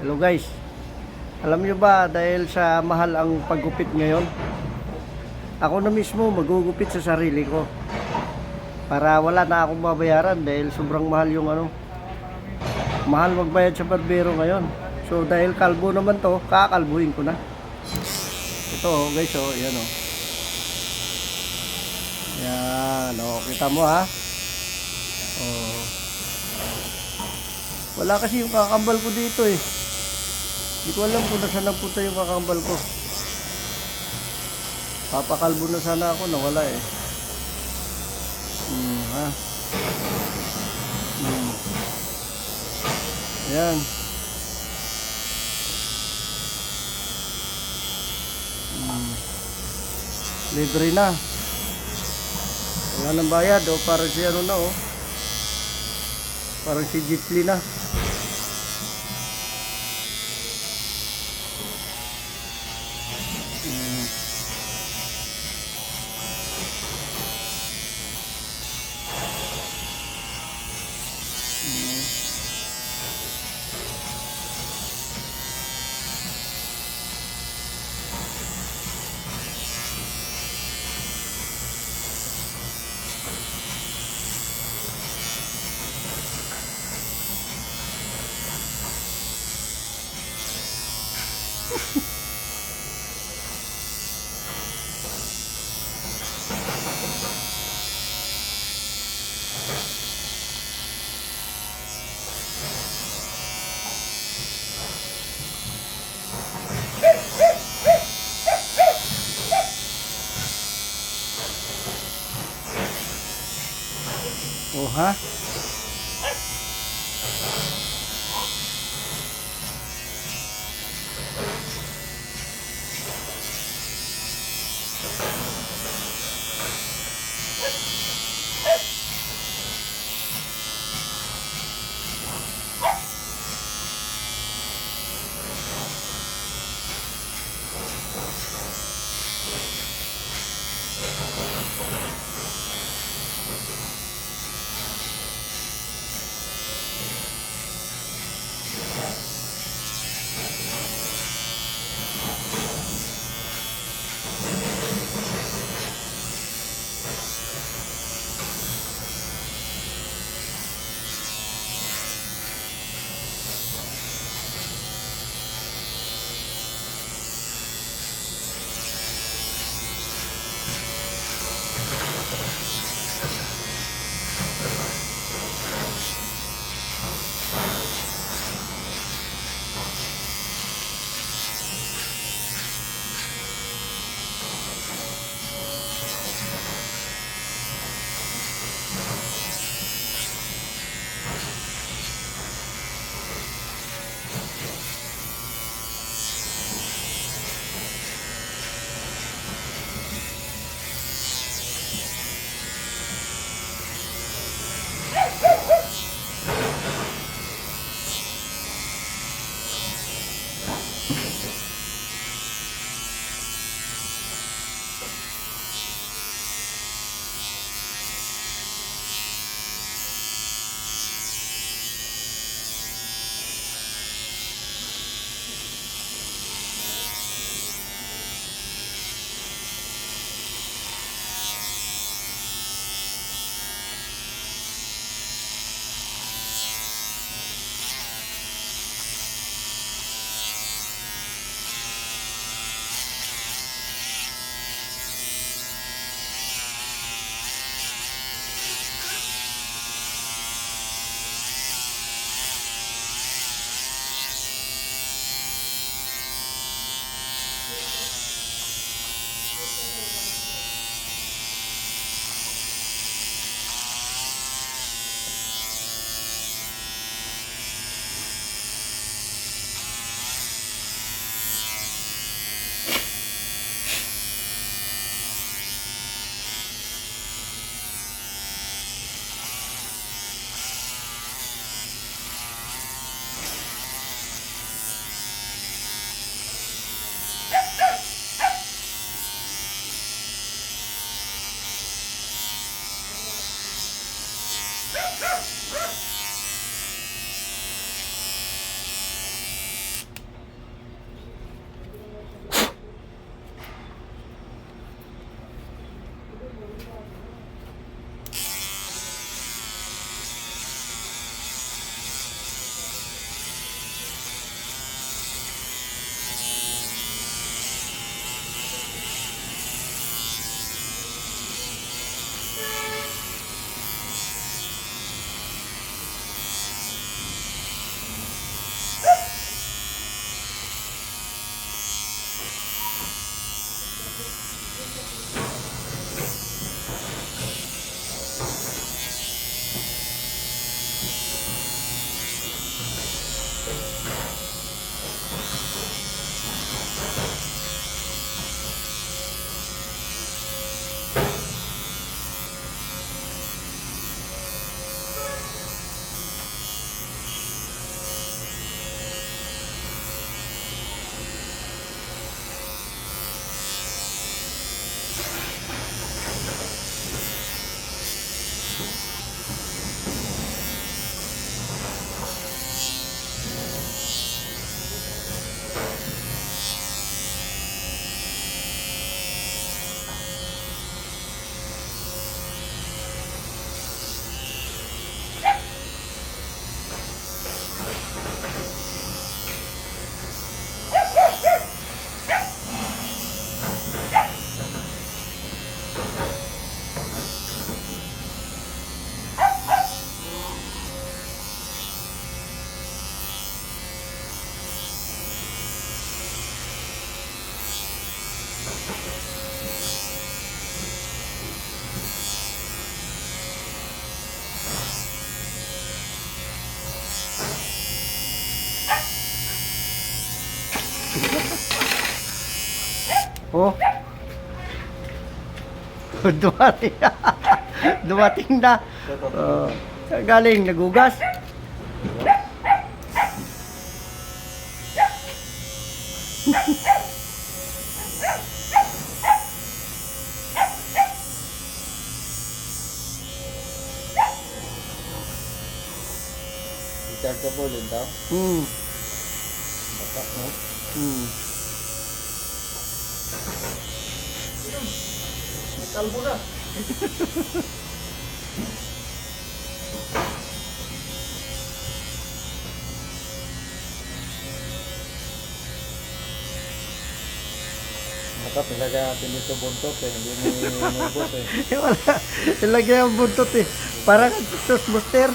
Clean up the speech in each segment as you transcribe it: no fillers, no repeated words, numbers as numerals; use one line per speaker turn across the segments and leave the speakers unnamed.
Hello guys, alam nyo ba dahil sa mahal ang paggupit ngayon, ako na mismo magugupit sa sarili ko para wala na akong babayaran dahil sobrang mahal yung mahal magbayad sa barbero ngayon. So dahil kalbo naman to, kakalbuhin ko na. Ito guys, yan yan kita mo ha. Wala kasi yung kakambal ko dito eh. Hindi ko alam kung nasaan nagpunta yung kakambal ko. Papakalbo na sana ako, nawala eh. Ayan. Libre na. Wala nang bayad parang si parang si Jitli na. Oh ha? Oh. Dumating. Dumating na. Galing, nagugas.
Rechargeable din daw. Bata, no?
Kalbo na.
Bata, nilagay natin dito buntot eh. Hindi mo inubos eh.
Wala. Ilagay ang buntot eh. Parang sus booster.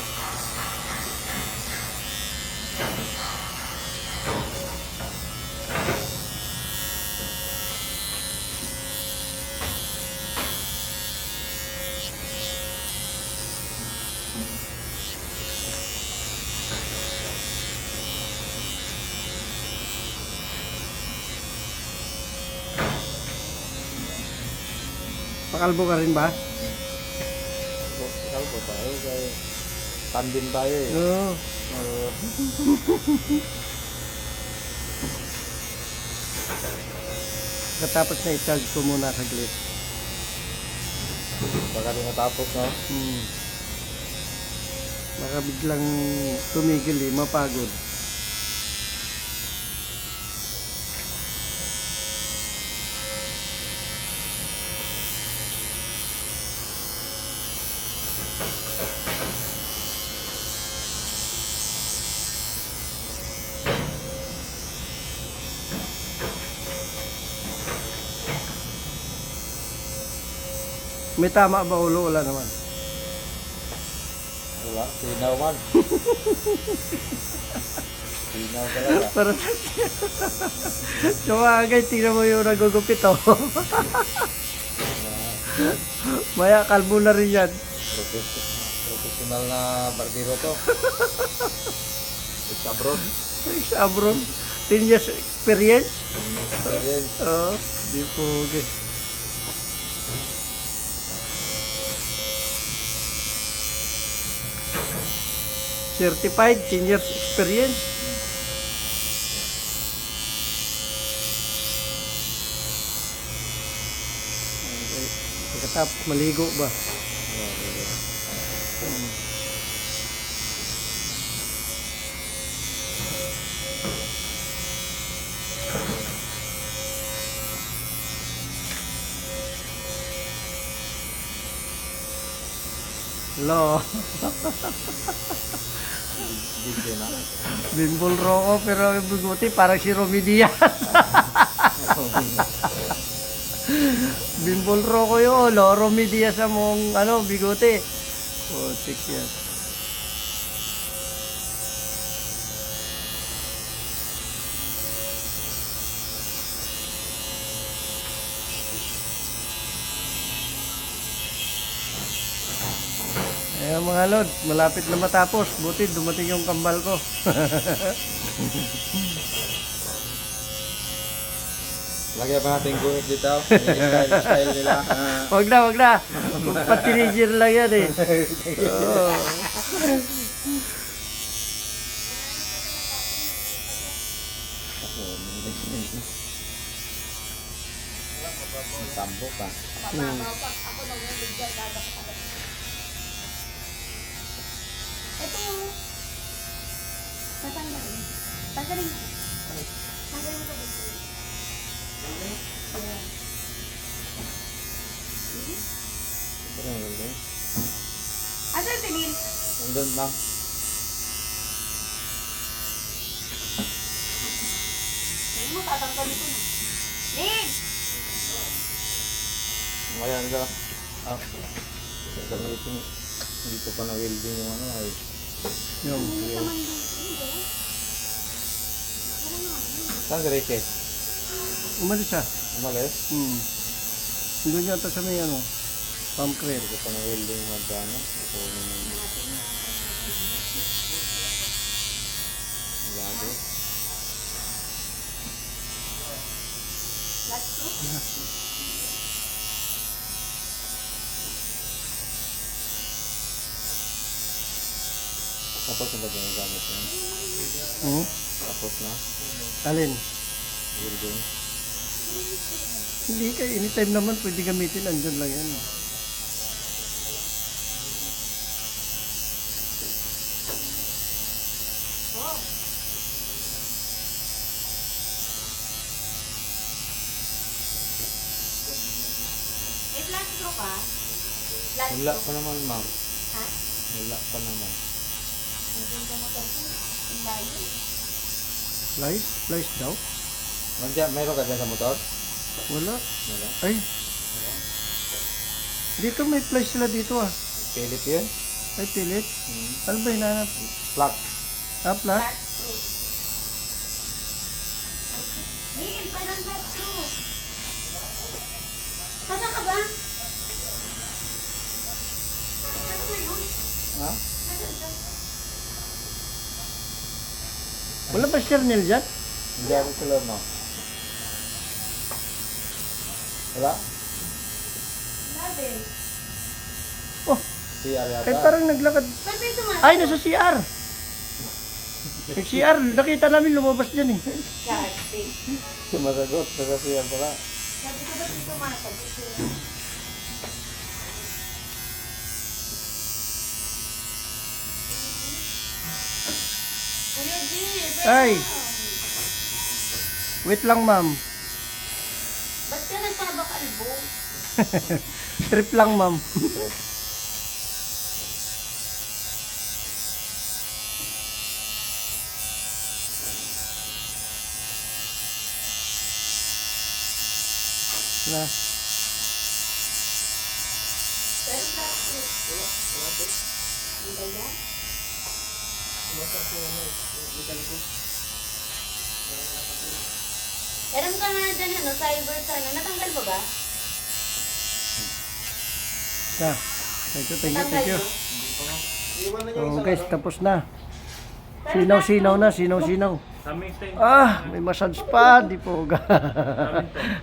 Pakalbo ka rin ba?
Kalbo tayo kaya tandem tayo eh.
Oo. Katapos na i-charge ko muna saglit.
Baka di matapos, no?
Baka biglang tumigil eh, mapagod. May tama ba ulo? Wala naman.
Wala, sinaw man. Sinaw talaga.
Parang sumagay, tingnan mo yung nagugupit oh. Maya, kalbo na rin yan.
Professional na barbero to. It's abroad.
Sa abroad, 10 years experience.
Experience.
Oo, di po. Okay. Certified 10 years experience. Okay. Pagkatapos maligo ba? Hello.
Video na.
Bimbol Rocco pero yung biguti parang si Romy Diaz. Bimbol Rocco yun, lo. Romy Diaz among biguti. Oh, check yan. Ayan mga lod, malapit na matapos. Buti dumating yung kambal ko.
Lagyan pa natin guhit dito. Style nila.
Wag na. Pag-teenager lang yan eh. Oo.
Tambok ka.
Ito. Tatanggalin. Tanggalin mo. Tanggalin mo ito. Asa yung tingin?
Nandun lang.
Tingin mo, tatanggalin ko na. Lid!
Ngayon ka. Gamitin. Hindi ko pa na-welding yung ay.
Yung.
Hindi naman dito.
Saan si Ricky?
Umalis siya.
Umalis?
Doon yata sa may pump crate.
Hindi ko pa na-welding yung magkano. Kukunin mo yung lado. Tapos na ba yung gamit yan?
Hmm?
Tapos na?
Alin?
Building.
Hindi ka, anytime naman pwede gamitin, andyan lang yan.
Oh. May flash pro ka? Flash
Wala
pro.
pa naman, ma'am.
Ha?
Wala pa naman.
Nandiyan ka motor ko. Ang layo.
Flies daw?
Nandiyan, mayroon ka dyan sa motor?
Wala.
Wala.
Ay. Dito may flies sila dito ah.
Philip yun?
Ay, pilit.
Hmm.
Ano ba hinahanap?
Plug.
Ah, flat?
Flash pro. Neil, pa ng flash pro. Saan ka ba? Saan ka yun?
Ha?
Saan ka?
Wala ba sternel dyan?
Hindi ako sila, ma'am. Wala?
Labi.
Oh,
CR yata.
ay parang naglakad.
Ba't may tumatak?
Ay, nasa CR. Nag-CR, nakita namin lumabas dyan eh.
Kasi.
Sumasagot. Nasa CR pala.
Sabi ko ba't may tumatak? Kuya G,
Ay. Wait lang ma'am.
ba't ka nagpapakalbo?
Trip lang ma'am. Na.
Pero plastic. Ang ganda? Meron ka nga dyan, ano, cyber sa ano. Natanggal pa ba?
Na. Thank you, thank you,
Natanggal
thank you.
mo?
Oh, guys, tapos na. Sinaw-sinaw na, sinaw-sinaw. Ah, may massage pa, di po.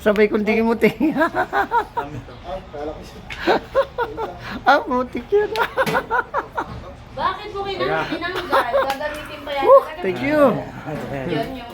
Sabay kong tingin mo tingin. Ah, mutik yun.
Bakit mo tinanggal? Gagamitin pa yan.
Thank you.
Yun yung